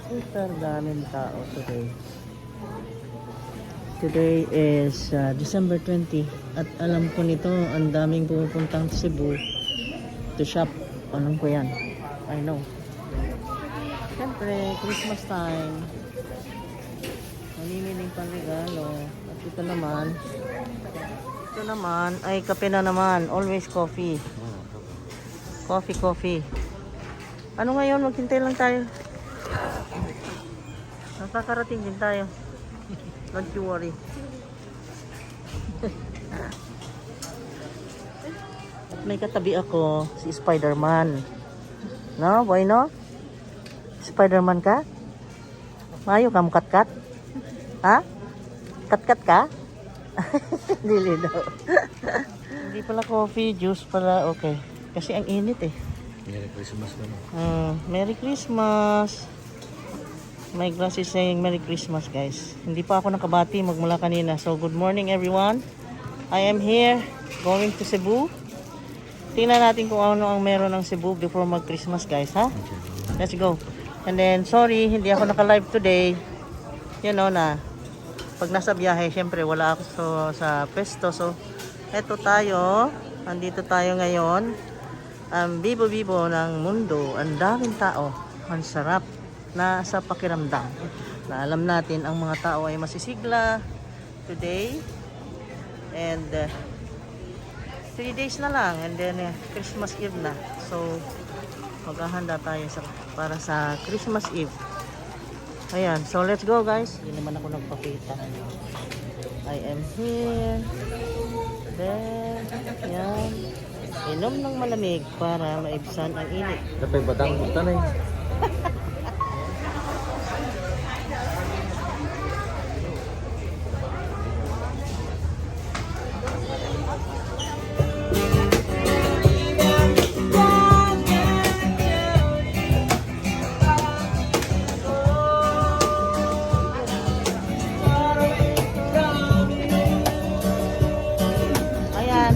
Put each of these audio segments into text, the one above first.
Super daming tao today. Today is December 20 at alam ko nito ang daming pumupuntang Cebu to shop. Alam ko yan. I know. Siyempre, Christmas time. Mamimiling pang regalo. At ito naman ay kape na naman. Always coffee. Coffee. Ano ngayon? Maghintay lang tayo. Nakakarating din tayo. Don't you worry. At may katabi ako, si Spider-Man. No? Boy, no? Spider-Man ka? Mayo ka mo kat-kat? Ha? Kat-kat ka? Dili daw. Hindi pala coffee, juice pala. Okay. Kasi ang init eh. Merry Christmas ka na. Merry Christmas. My glass is saying Merry Christmas, guys. Hindi pa ako nakabati magmula kanina. So, good morning everyone. I am here going to Cebu. Tingnan natin kung ano ang meron ng Cebu before mag-Christmas, guys, ha? Let's go. And then, sorry, hindi ako naka-live today. You know na, pag nasa biyahe, syempre wala ako sa pesto. So, eto tayo. Andito tayo ngayon. Ang bibo-bibo ng mundo. Ang daming tao. Ang sarap na sa pakiramdam. Na alam natin ang mga tao ay masisigla today. And 3 days na lang. And then Christmas Eve na. So, maghahanda tayo para sa Christmas Eve. Ayan. So, let's go, guys. Hindi naman ako nagpakita. I am here. Then, yan. Inom ng malamig para maibsan ang init. Dapat batang punta na eh.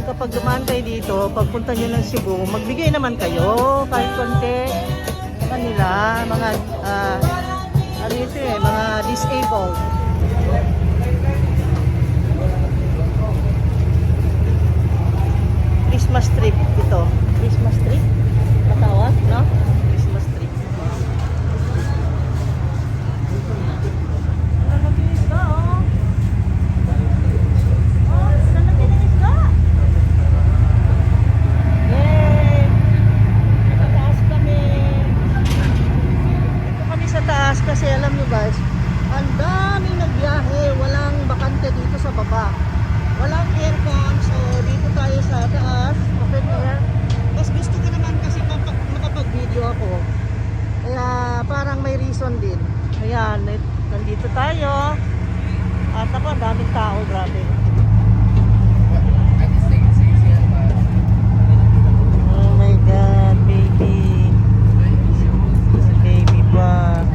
Kapag dumaan kayo dito, pagpunta nyo ng Cebu, magbigay naman kayo kahit konti kanila, mga ano ito eh, mga disabled. Christmas tree ito. Christmas tree? Matawag, no? Christmas tree. Kasi alam nyo guys, ang daming nagbiyahe, walang bakante dito sa baba, walang aircon, so dito tayo sa taas, open air. Mas gusto ko naman kasi makapag-video ako, kaya parang may reason din. Ayan, nandito tayo at ako, ang daming tao, grabe. Oh my god, baby ba?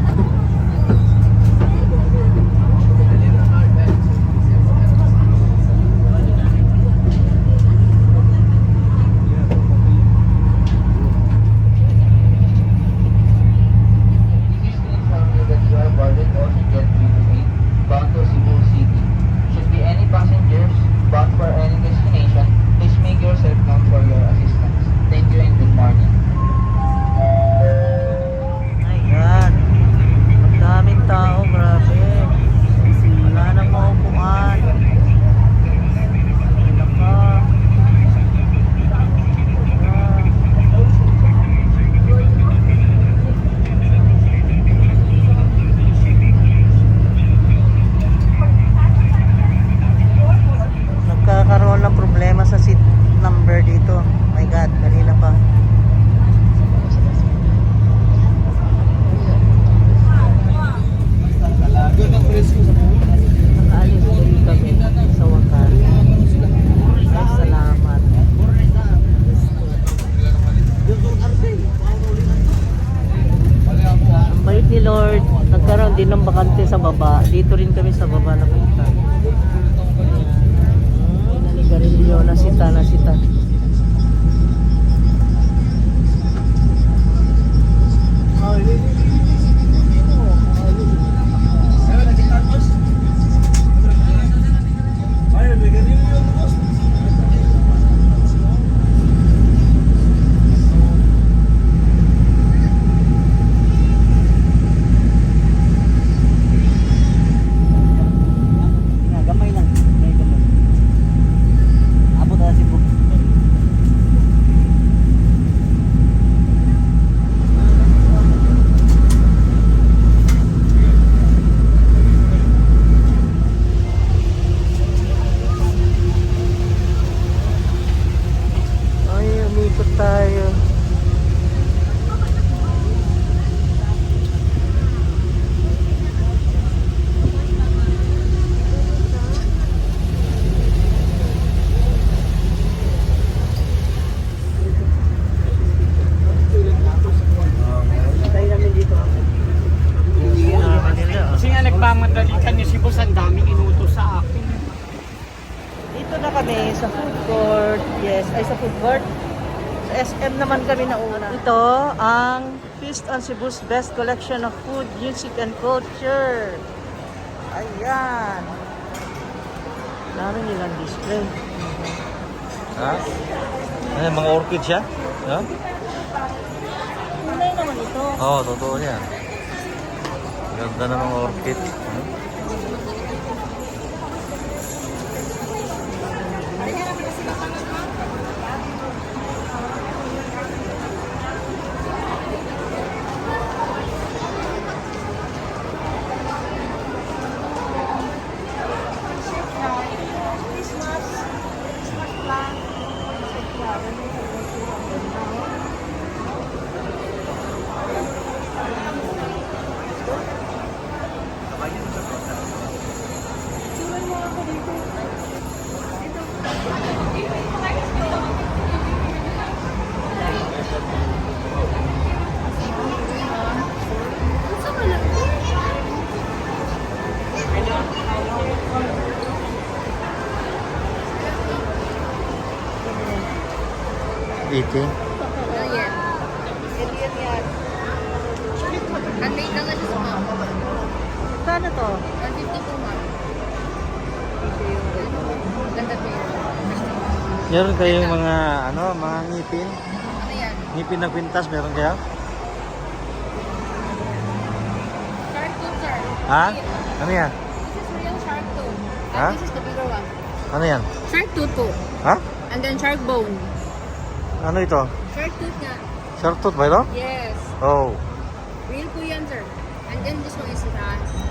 Nagkaroon din ng bakante sa baba. Dito rin kami sa baba napunta. Nanigarilyo, nasita. Oh, sa food court. Yes, ay sa food court. Sa SM naman kami nauna. Ito ang Feast on Cebu's best collection of food, music, and culture. Ayan. Dami nilang display. Ha? Ano mga orchid siya? Ha? Tunay naman ito. Oo, totoo yan. Ganda ng mga orchid. Eating. Yan. Alien yan. Handmade lang na siya sa ma'am. Saan to? 152 ma'am. Ganda po yun. Meron kayong mga, mga ngipin? Ano yan? Ngipin na kwintas, meron kaya? Shark tooth, sir. Ha? Ano yan? This is real shark tooth. Ha? And this is the bigger one. Ano yan? Shark tooth po. Ha? And then shark bone. Ano ito? Shark tooth nga. Shark tooth ba ito? Yes. Oh. Real po yan, sir. And then this one is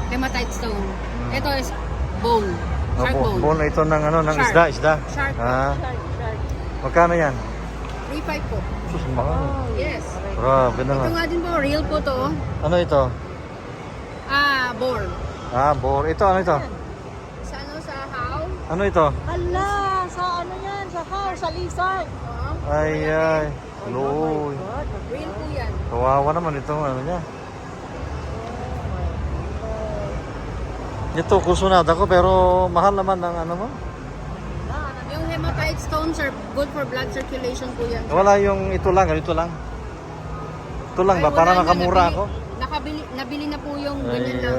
hematite stone. Ito is bone. Shark Opo, bone. bone ito ng ng Shark. isda. Shark. Ah, Shark. magkano yan? 3.5 po. Sus, mahal. Yes. Grabe Ito naman. nga din po, real po to. Ano ito? Boar. Ah, boar. Ito, ano ito? Sa sa how? Ano ito? Hala, sa ano yan? Sa house, sa lizard. Ay, ay. Loy. Real po yan. Kawawa naman ito, ano niya. Ito, kusunod ako, pero mahal naman ng ano mo. Yung hematite stones are good for blood circulation po yan. Wala yung ito lang, ganito lang. Ito lang ba? Ay, Para wala na, nakamura ako. Nabili na po yung Ay, ganyan lang.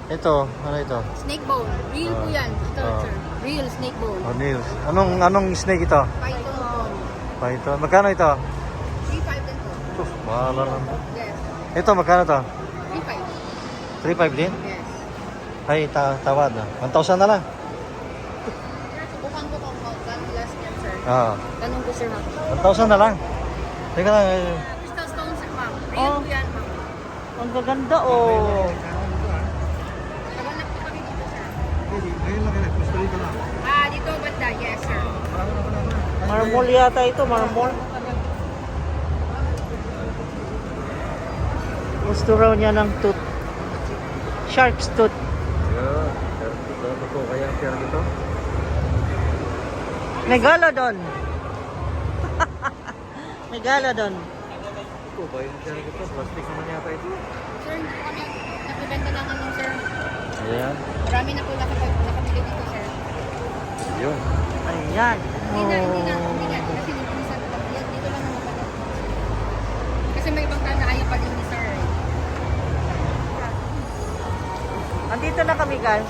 ito, ano ito? Snake bone. Real po yan. Ito, sir. Real snake bone. Oh, nails. Anong snake ito? Python bone. Python. Magkano ito? 3.5 din po. Sus, mahal naman. Yes. Ito, magkano to? 3.5. 3.5 din? Yes. Ay, tawad na. 1,000 na lang. Subukan ko kung magkano last yan, sir. Oo. Tanong ko, sir, ha? 1,000 na lang. Teka lang. Crystal stones, sir, ma'am. Real Oh. po yan, ma'am. Ang gaganda, oh. Nabanap po kami dito, sir. Dito, banda. Yes, sir. Marmol yata ito, marmol. Gusto raw niya ng tooth. Shark's tooth. Yeah, totoo kaya ang pera dito? Megalodon. Megalodon. Ito ba yung pera dito? Plastic naman yata ito. Sir, hindi po kami nagbibenta ng ano, sir. Ayan. Marami na po nakabili dito, sir. Yun. Ayan. Hindi na. Oh. Kasi nilisan ko yan. Dito lang naman pala. Kasi may ibang tao na ayaw pa din ni sir. Andito na kami, guys.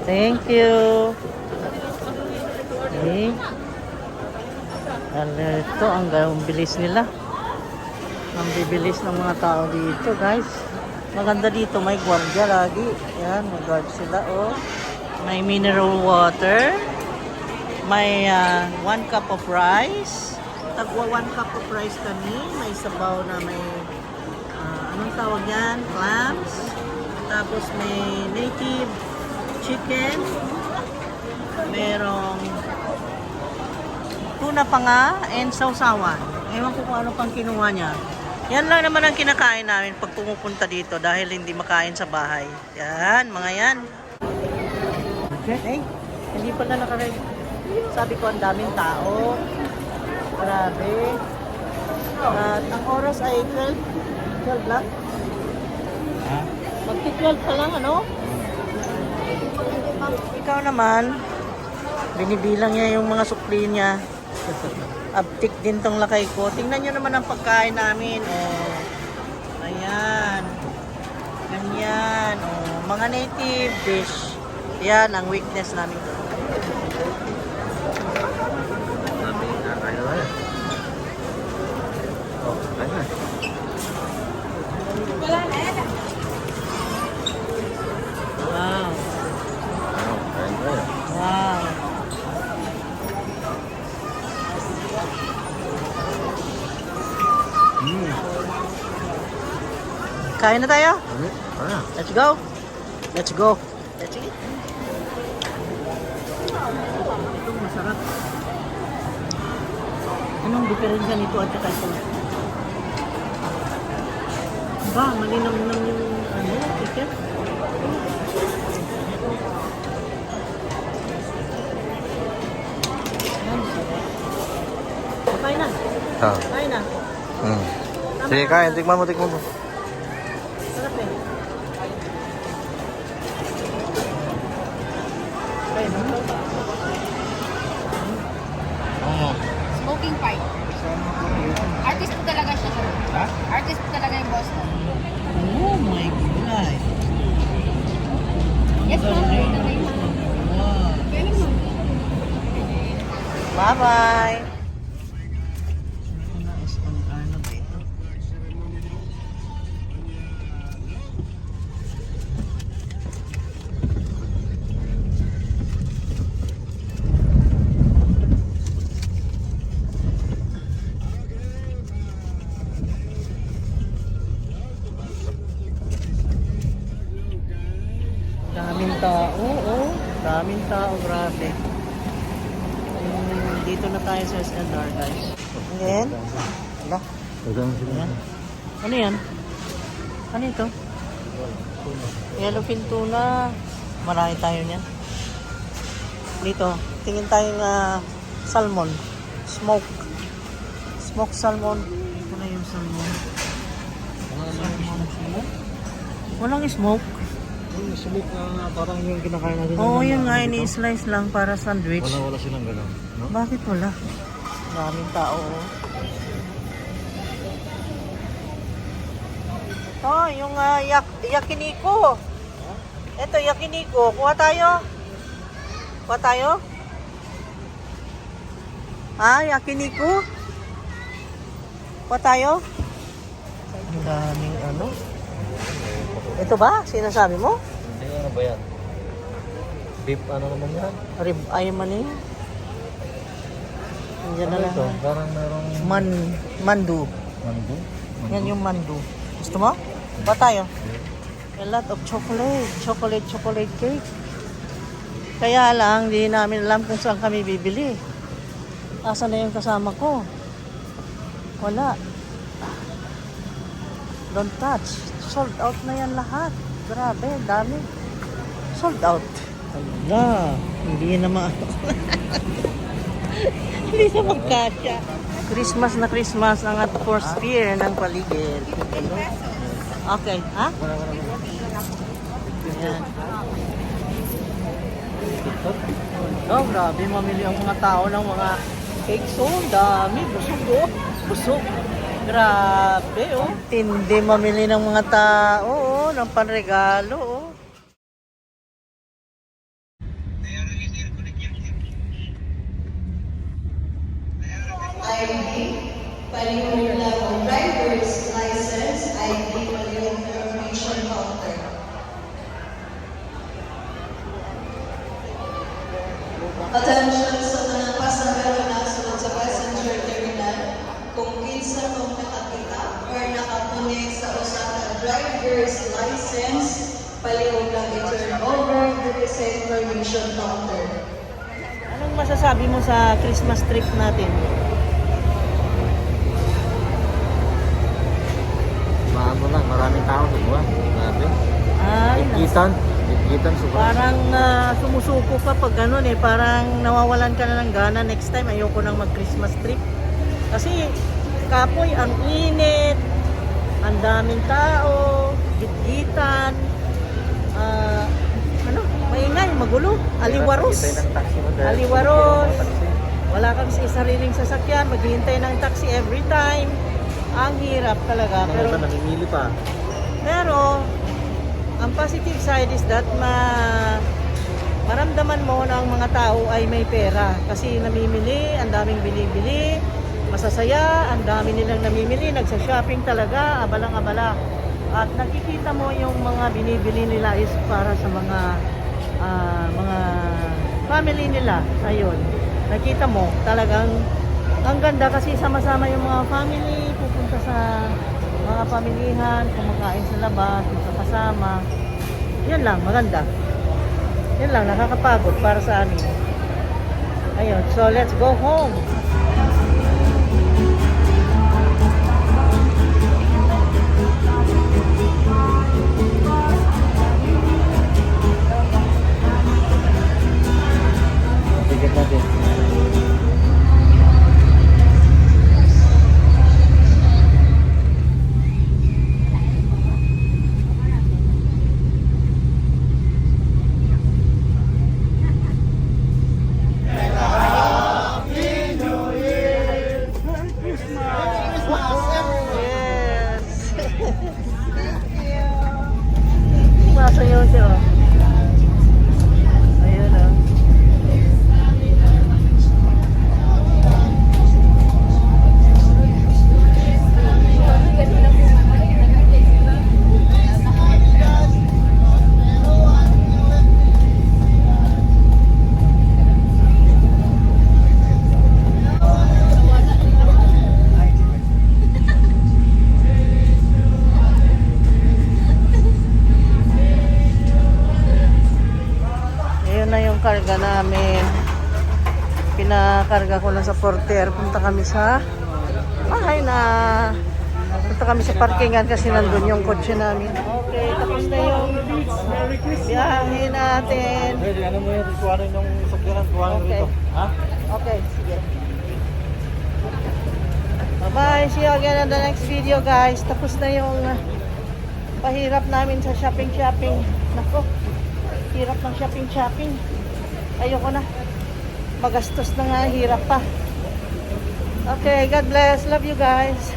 Thank you. Okay. Ito, ang bilis nila. Ang bibilis ng mga tao dito, guys. Maganda dito, may gwardiya lagi. Yan, may guard sila, oh. May mineral water. May 1 cup of rice. Tagwa 1 cup of rice kami. May sabaw na may, anong tawag yan? Clams. Tapos may native chicken. merong tuna pa nga and sausawan. Ewan ko kung ano pang kinuha niya. Yan lang naman ang kinakain namin pag pumupunta dito dahil hindi makain sa bahay. Yan, mga yan. Eh, hindi pala nakaready. Sabi ko ang daming tao. Grabe. At ang oras ay 12 lang. Magti-12 pa lang, ano? Ikaw naman, binibilang niya yung mga sukli niya. Abtik din tong lakay ko. Tingnan nyo naman ang pagkain namin. Oh. Ayan. Ganyan. Oh. Mga native dish. Yan ang weakness namin. Sabi nga kayo eh. Oh, kayo na. Wow. Oh, kayo kayo. Wow. Kain na tayo? Ano? Let's go. Let's go. Let's eat. Ito masarap. Anong diferensya nito at saka ito? Ba, malinam-nam yung ano, chicken? Yan, sarap. Kain na. Ah. Kain na. Sige, kain. Tikman mo. Sarap eh. Kain na. Oo. Smoking pipe. Artist po talaga siya, sir. Ha? Artist po talaga yung boss ko. Oh my God. Yes, ma'am. Wow. Galing, ma'am. Bye-bye. Ito na is on ano ba ito? Daming tao, oh. Daming tao, grabe. Dito na tayo sa SNR, guys. Ayan. Wala. Ayan. Ano yan? Ano ito? Yellowfin tuna. Marami tayo niyan. Dito, tingin tayo na salmon. Smoke. Smoked salmon. Ito na yung salmon. Salmon. Walang smoke. Yung smoke na parang yung kinakain natin. Oo, yun nga, ini-slice lang para sandwich. Wala silang gano'n. No? Bakit wala? Maraming tao. Oh. Ito, yung yakiniko. Ito, yakiniko. Kuha tayo. Kuha tayo. Yakiniko. Kuha tayo. Ang daming ano. Ito ba? Sinasabi mo? Hindi, ano ba yan? Beef, ano naman yan? Rib eye man eh. Diyan na lang. Ito, parang merong... Mandu. Mandu? Yan yung mandu. Gusto mo? Ba tayo? A lot of chocolate. Chocolate cake. Kaya lang, hindi namin alam kung saan kami bibili. Asan na yung kasama ko? Wala. Don't touch. Sold out na yan lahat. Grabe, dami. Sold out. Ala, hindi na hindi na magkasya. Christmas na Christmas ang atmosphere ng paligid. Okay, ha? Ayan. Oh, grabe, mamili ang mga tao ng mga cakes. Oh, dami. Busog, oh. Busog. Grabe, oh. Tindi mamili ng mga tao, oh. Ng panregalo, oh. ID, palihog lang ang driver's license, ID, palihog na information counter. Attention sa tanang pasahero na sunod sa passenger terminal, kung kinsa kong nakakita or nakakunik sa usa ka driver's license, palihog lang i-turn over dito sa information counter. masasabi mo sa Christmas trip natin? Maano lang, maraming tao sa buwan. Grabe. Ay, Ikitan. Ikitan sobrang. parang sumusuko ka pag ganun eh. Parang nawawalan ka na ng gana. Next time, ayoko nang mag-Christmas trip. Kasi, kapoy, ang init, ang daming tao, gitgitan, maingay, magulo, aliwaros. Hintay ng taxi mo dahil Aliwaros. taxi. Wala kang sariling sasakyan, maghihintay ng taxi every time. Ang hirap talaga. Mga Pero, iba namimili pa. pero ang positive side is that maramdaman mo na ang mga tao ay may pera. Kasi namimili, ang daming bili-bili, masasaya, ang dami nilang namimili, nagsa-shopping talaga, abalang-abala. At nakikita mo yung mga binibili nila is para sa mga family nila. Ayun. Nakita mo talagang ang ganda kasi sama-sama yung mga family, pupunta sa mga pamilihan, kumakain sa labas, kasama. Yan lang, maganda. Yan lang, nakakapagod para sa amin. Ayun, so let's go home. Ticket natin. Yes. Sumasayaw siya. Oh. Ayun oh. Ayun na yung karga namin. Pinakarga ko na sa porter. Punta kami sa bahay na. Punta kami sa parkingan kasi nandun yung kotse namin. Okay, tapos na yung biyahe natin. Pwede, ano mo yun? Kuhanin yung sakyanan. Kuhanin Okay. rito. Ha? Okay, sige. Bye-bye. See you again on the next video, guys. Tapos na yung pahirap namin sa shopping-shopping. Nako, hirap ng shopping-shopping. Ayoko na. Magastos na nga, hirap pa. Okay, God bless. Love you guys.